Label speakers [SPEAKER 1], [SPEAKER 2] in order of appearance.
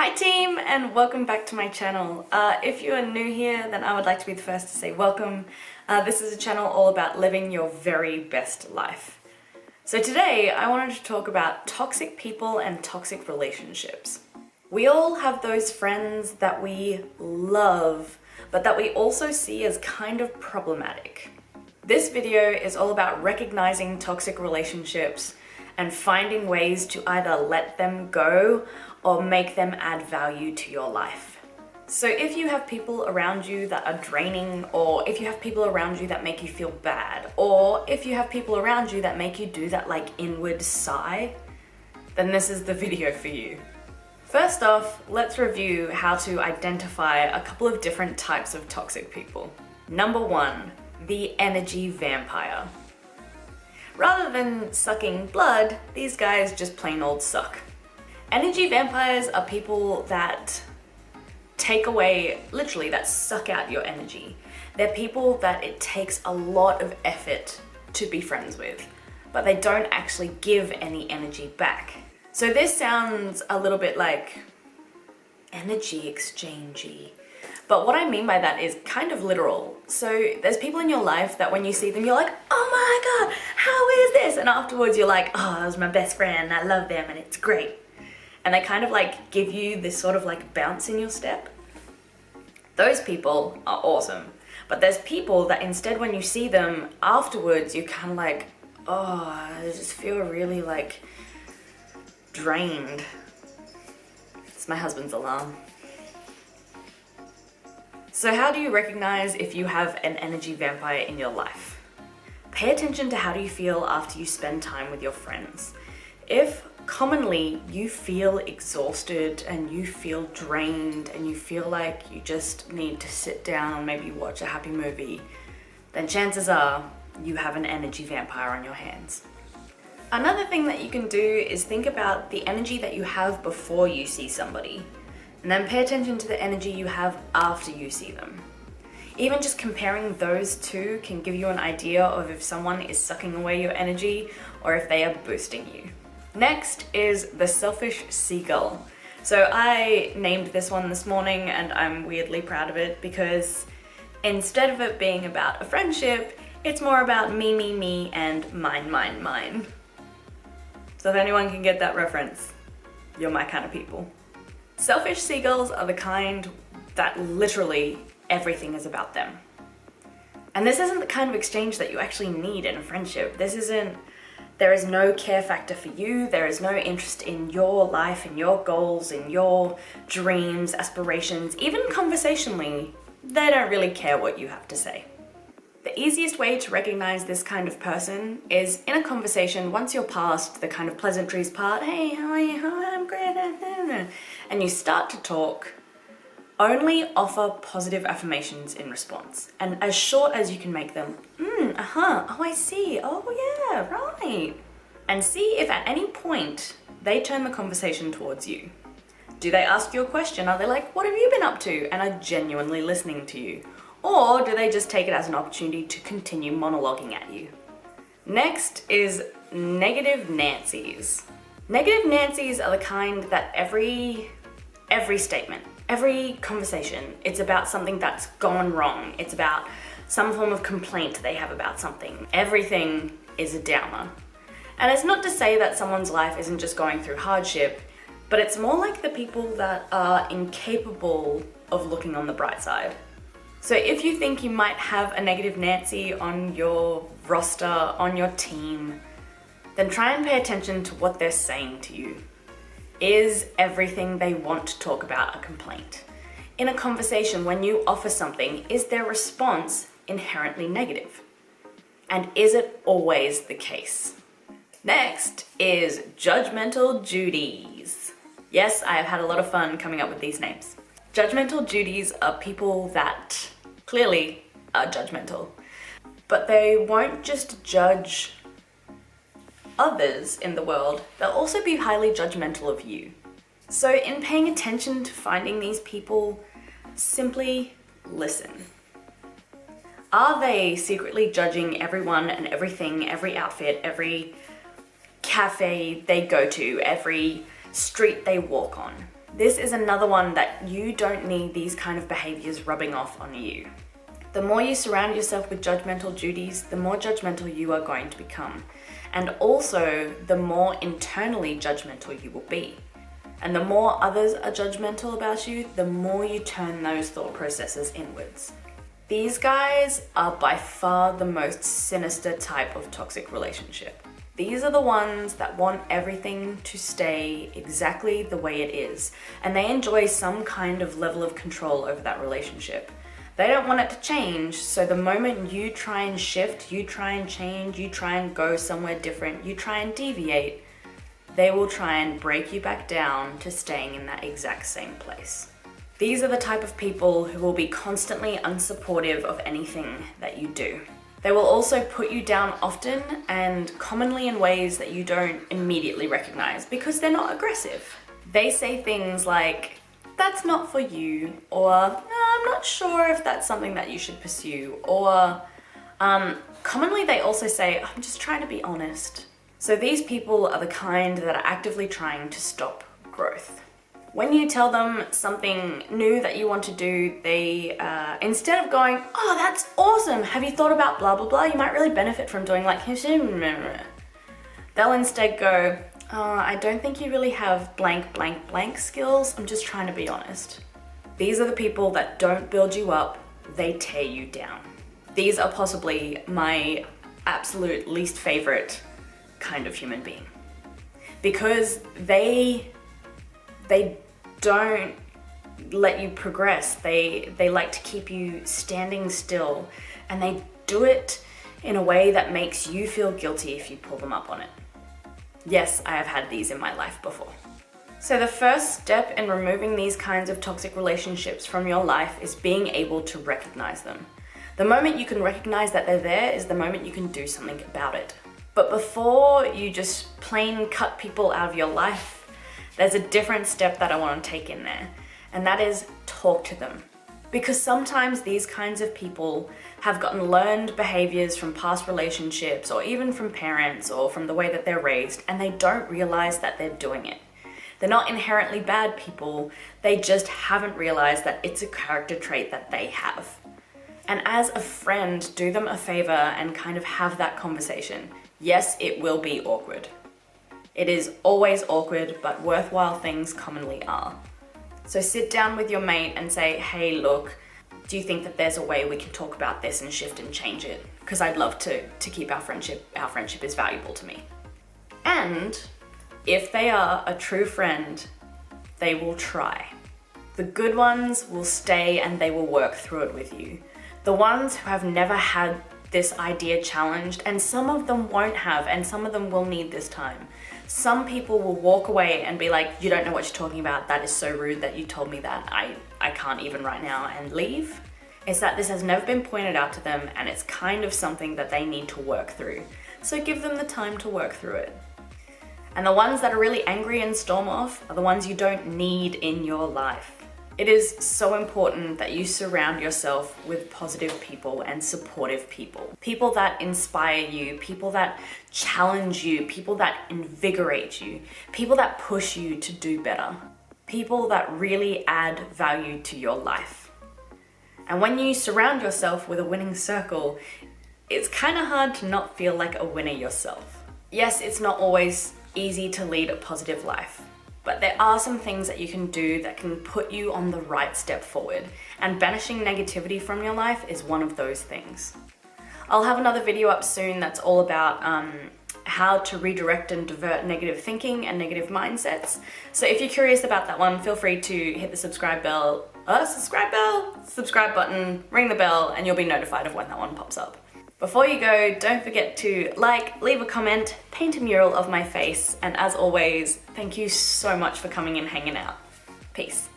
[SPEAKER 1] Hi team, and welcome back to my channel. If you are new here, then I would like to be the first to say welcome. This is a channel all about living your very best life. So today I wanted to talk about toxic people and toxic relationships. We all have those friends that we love, but that we also see as kind of problematic. This video is all about recognizing toxic relationships and finding ways to either let them go or make them add value to your life. So if you have people around you that are draining, or if you have people around you that make you feel bad, or if you have people around you that make you do that like inward sigh, then this is the video for you. First off, let's review how to identify a couple of different types of toxic people. Number one, the energy vampire. Rather than sucking blood, these guys just plain old suck. Energy vampires are people that take away, literally, that suck out your energy. They're people that it takes a lot of effort to be friends with, but they don't actually give any energy back. So this sounds a little bit like energy exchangey. But what I mean by that is kind of literal. So there's people in your life that when you see them, you're like, oh my God, how is this? And afterwards you're like, oh, that was my best friend, I love them and it's great. And they kind of like give you this sort of like bounce in your step. Those people are awesome. But there's people that instead when you see them afterwards, you're kind of like, oh, I just feel really like drained. It's my husband's alarm. So how do you recognize if you have an energy vampire in your life? Pay attention to how do you feel after you spend time with your friends. If commonly you feel exhausted and you feel drained and you feel like you just need to sit down, maybe watch a happy movie, then chances are you have an energy vampire on your hands. Another thing that you can do is think about the energy that you have before you see somebody, and then pay attention to the energy you have after you see them. Even just comparing those two can give you an idea of if someone is sucking away your energy or if they are boosting you. Next is the selfish seagull. So I named this one this morning and I'm weirdly proud of it because instead of it being about a friendship, it's more about me, and mine. So if anyone can get that reference, you're my kind of people. Selfish seagulls are the kind that literally everything is about them. And this isn't the kind of exchange that you actually need in a friendship. There is no care factor for you, there is no interest in your life, in your goals, in your dreams, aspirations, even conversationally, they don't really care what you have to say. The easiest way to recognize this kind of person is in a conversation, once you're past the kind of pleasantries part, hey, how are you? Oh, I'm great, and you start to talk, only offer positive affirmations in response. And as short as you can make them, oh, I see, oh yeah, right. And see if at any point they turn the conversation towards you. Do they ask you a question? Are they like, what have you been up to? And are genuinely listening to you? Or do they just take it as an opportunity to continue monologuing at you? Next is negative Nancies. Negative Nancies are the kind that every statement, every conversation, it's about something that's gone wrong. It's about some form of complaint they have about something. Everything is a downer. And it's not to say that someone's life isn't just going through hardship, but it's more like the people that are incapable of looking on the bright side. So if you think you might have a negative Nancy on your roster, on your team, then try and pay attention to what they're saying to you. Is everything they want to talk about a complaint? In a conversation, when you offer something, is their response inherently negative? And is it always the case? Next is Judgemental Judies. Yes, I have had a lot of fun coming up with these names. Judgemental Judies are people that clearly are judgmental, but they won't just judge others in the world, they'll also be highly judgmental of you. So in paying attention to finding these people, simply listen. Are they secretly judging everyone and everything, every outfit, every cafe they go to, every street they walk on? This is another one that you don't need these kind of behaviors rubbing off on you. The more you surround yourself with judgmental Judies, the more judgmental you are going to become. And also, the more internally judgmental you will be. And the more others are judgmental about you, the more you turn those thought processes inwards. These guys are by far the most sinister type of toxic relationship. These are the ones that want everything to stay exactly the way it is, and they enjoy some kind of level of control over that relationship. They don't want it to change, so the moment you try and shift, you try and change, you try and go somewhere different, you try and deviate, they will try and break you back down to staying in that exact same place. These are the type of people who will be constantly unsupportive of anything that you do. They will also put you down often and commonly in ways that you don't immediately recognize because they're not aggressive. They say things like, "That's not for you," or "No, I'm not sure if that's something that you should pursue," or commonly they also say, "I'm just trying to be honest." So these people are the kind that are actively trying to stop growth. When you tell them something new that you want to do, they, instead of going, "Oh, that's awesome, have you thought about blah, blah, blah, you might really benefit from doing like," they'll instead go, "Oh, I don't think you really have blank, blank, blank skills, I'm just trying to be honest." These are the people that don't build you up, they tear you down. These are possibly my absolute least favorite kind of human being. Because they don't let you progress. They like to keep you standing still, and they do it in a way that makes you feel guilty if you pull them up on it. Yes, I have had these in my life before. So the first step in removing these kinds of toxic relationships from your life is being able to recognize them. The moment you can recognize that they're there is the moment you can do something about it. But before you just plain cut people out of your life, there's a different step that I want to take in there, and that is talk to them. Because sometimes these kinds of people have gotten learned behaviors from past relationships or even from parents or from the way that they're raised, and they don't realize that they're doing it. They're not inherently bad people, they just haven't realized that it's a character trait that they have. And as a friend, do them a favor and kind of have that conversation. Yes, it will be awkward. It is always awkward, but worthwhile things commonly are. So sit down with your mate and say, "Hey, look, do you think that there's a way we can talk about this and shift and change it? Because I'd love to keep our friendship. Our friendship is valuable to me." And if they are a true friend, they will try. The good ones will stay and they will work through it with you. The ones who have never had this idea challenged, and some of them won't have, and some of them will need this time. Some people will walk away and be like, "You don't know what you're talking about, that is so rude that you told me that, I can't even right now," and leave. It's that this has never been pointed out to them and it's kind of something that they need to work through. So give them the time to work through it. And the ones that are really angry and storm off are the ones you don't need in your life. It is so important that you surround yourself with positive people and supportive people. People that inspire you, people that challenge you, people that invigorate you, people that push you to do better, people that really add value to your life. And when you surround yourself with a winning circle, it's kind of hard to not feel like a winner yourself. Yes, it's not always easy to lead a positive life. But there are some things that you can do that can put you on the right step forward, and banishing negativity from your life is one of those things. I'll have another video up soon that's all about how to redirect and divert negative thinking and negative mindsets. So if you're curious about that one, feel free to hit the subscribe button, ring the bell, and you'll be notified of when that one pops up. Before you go, don't forget to like, leave a comment, paint a mural of my face, and as always, thank you so much for coming and hanging out. Peace.